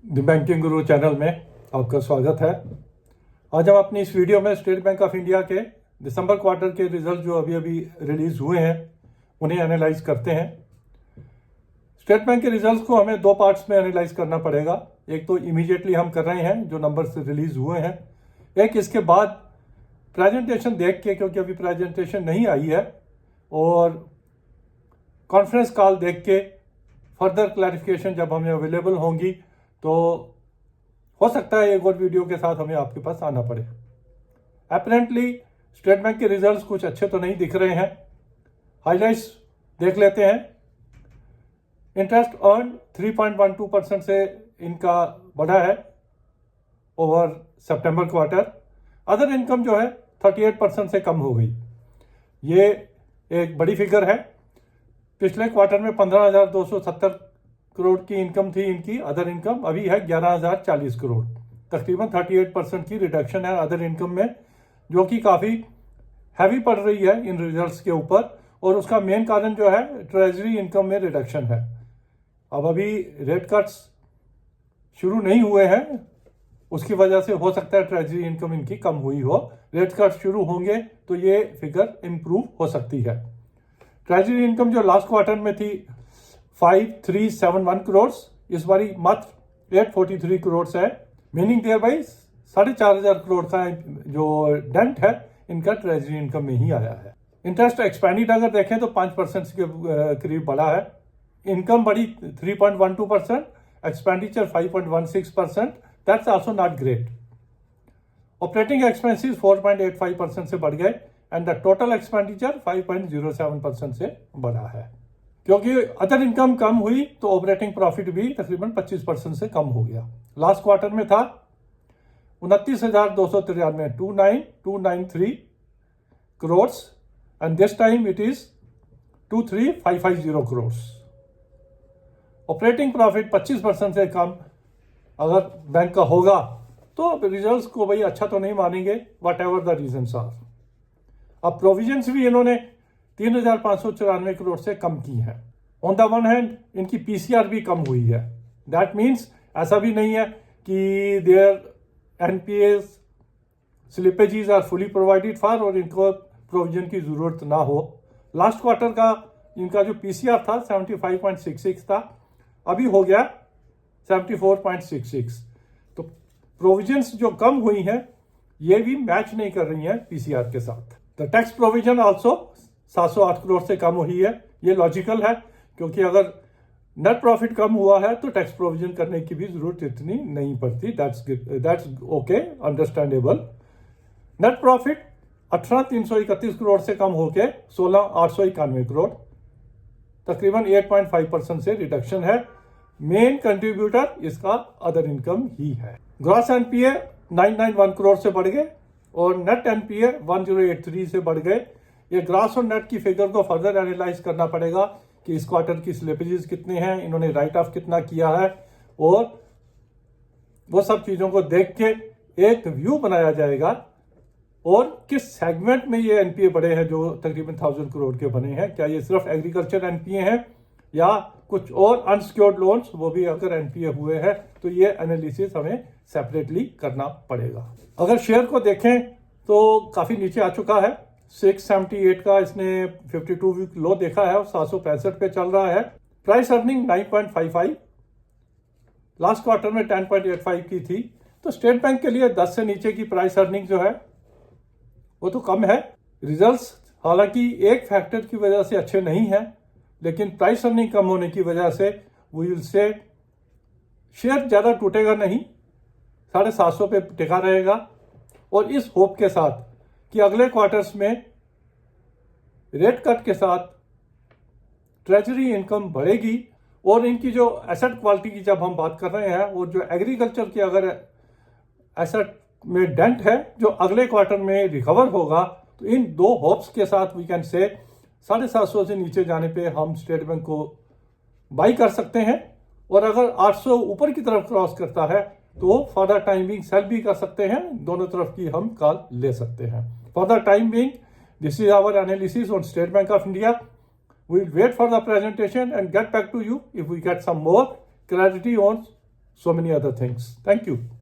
The banking Guru channel में आपका स्वागत है। आज हम अपनी इस वीडियो में स्टेट बैंक ऑफ इंडिया के दिसंबर क्वार्टर के रिजल्ट जो अभी अभी रिलीज हुए हैं उन्हें एनालाइज करते हैं। स्टेट बैंक के रिजल्ट्स को हमें दो पार्ट्स में एनालाइज करना पड़ेगा। एक तो इमीडिएटली हम कर रहे हैं जो नंबर्स रिलीज हुए हैं, एक इसके बाद प्रेजेंटेशन देख के, क्योंकि अभी प्रेजेंटेशन नहीं आई है, और कॉन्फ्रेंस कॉल देख के फर्दर क्लैरिफिकेशन जब हमें अवेलेबल होंगी तो हो सकता है एक और वीडियो के साथ हमें आपके पास आना पड़े। अपेरेंटली स्टेट बैंक के रिजल्ट्स कुछ अच्छे तो नहीं दिख रहे हैं। हाइलाइट्स देख लेते हैं। इंटरेस्ट अर्न 3.12% से इनका बढ़ा है ओवर सितंबर क्वार्टर। अदर इनकम जो है 38% से कम हो गई। ये एक बड़ी फिगर है। पिछले क्वार्टर में 15,270 करोड़ की इनकम थी इनकी अदर इनकम, अभी है 11,040 करोड़। तकरीबन 38% की रिडक्शन है अदर इनकम में, जो कि काफ़ी हैवी पड़ रही है इन रिजल्ट्स के ऊपर। और उसका मेन कारण जो है ट्रेजरी इनकम में रिडक्शन है। अब अभी रेट कट्स शुरू नहीं हुए हैं, उसकी वजह से हो सकता है ट्रेजरी इनकम इनकी कम हुई हो। रेट कट्स शुरू होंगे तो ये फिगर इम्प्रूव हो सकती है। ट्रेजरी इनकम जो लास्ट क्वार्टर में थी 5,371 करोड़, इस बारी मात्र 843 करोड़ है। मीनिंग देयर बाई 4,500 करोड़ का जो डेंट है इनका ट्रेजरी इनकम में ही आया है। इंटरेस्ट एक्सपेंडिड अगर देखें तो 5% के करीब बढ़ा है। इनकम बढ़ी 3.12%, expenditure 5.16%, that's also not great. Operating expenses 4.85% से बढ़ गए एंड द टोटल एक्सपेंडिचर 5.07% से बढ़ा है। क्योंकि अदर इनकम कम हुई तो ऑपरेटिंग प्रॉफिट भी तकरीबन 25% से कम हो गया। लास्ट क्वार्टर में था 29,293, 29,293 crore, and this time it is 23,550 crore. Operating profit 25% से कम अगर बैंक का होगा तो रिजल्ट्स को भाई अच्छा तो नहीं मानेंगे, whatever the reasons are. अब प्रोविजंस भी इन्होंने 3,594 करोड़ से कम की है। ऑन द वन हैंड इनकी पीसीआर भी कम हुई है। दैट मीन्स ऐसा भी नहीं है कि there NPAs slippages are fully provided for और इनको प्रोविजन की जरूरत ना हो। लास्ट क्वार्टर का इनका जो पीसीआर था 75.66 था, अभी हो गया 74.66। तो प्रोविजंस जो कम हुई हैं ये भी मैच नहीं कर रही हैं पीसीआर के साथ। The tax provision also 708 crore से कम हुई है। ये लॉजिकल है, क्योंकि अगर नेट प्रॉफिट कम हुआ है तो टैक्स प्रोविजन करने की भी जरूरत इतनी नहीं पड़ती। That's okay, understandable. Net profit 18,331 crore से कम होकर 16,891 करोड़, तकरीबन 8.5% से रिडक्शन है। मेन कंट्रीब्यूटर इसका अदर इनकम ही है। ग्रॉस एनपीए 991 करोड़ से बढ़ गए और नेट एनपीए 1083 से बढ़ गए। ये ग्रॉस और नेट की फिगर को फर्दर एनालाइज करना पड़ेगा कि इस क्वार्टर की स्लिपेजेस कितने हैं, इन्होंने राइट ऑफ कितना किया है, और वो सब चीजों को देख के एक व्यू बनाया जाएगा। और किस सेगमेंट में ये एनपीए बढ़े हैं जो तकरीबन 1,000 करोड़ के बने हैं। क्या ये सिर्फ एग्रीकल्चर एनपीए हैं या कुछ और अनसिक्योर्ड लोन्स वो भी अगर एनपीए हुए हैं, तो ये एनालिसिस हमें सेपरेटली करना पड़ेगा। अगर शेयर को देखें तो काफी नीचे आ चुका है। 678 का इसने 52 वीक लो देखा है और 765 पे चल रहा है। प्राइस अर्निंग 9.55, लास्ट क्वार्टर में 10.85 की थी। तो स्टेट बैंक के लिए 10 से नीचे की प्राइस अर्निंग जो है वो तो कम है। रिजल्ट्स हालांकि एक फैक्टर की वजह से अच्छे नहीं है, लेकिन प्राइस अर्निंग कम होने की वजह से वी विल से शेयर ज्यादा टूटेगा नहीं, 750 पे टिका रहेगा। और इस होप के साथ कि अगले क्वार्टर्स में रेट कट के साथ ट्रेजरी इनकम बढ़ेगी और इनकी जो एसेट क्वालिटी की जब हम बात कर रहे हैं, और जो एग्रीकल्चर की अगर एसेट में डेंट है जो अगले क्वार्टर में रिकवर होगा, तो इन दो होप्स के साथ वी कैन से 750 से नीचे जाने पे हम स्टेट बैंक को बाई कर सकते हैं। और अगर 800 ऊपर की तरफ क्रॉस करता है तो for the time being sell भी कर सकते हैं। दोनों तरफ की हम कॉल ले सकते हैं। For the time being this is our analysis on State Bank of India. We'll wait for the presentation and get back to you if we get some more clarity on so many other things. Thank you.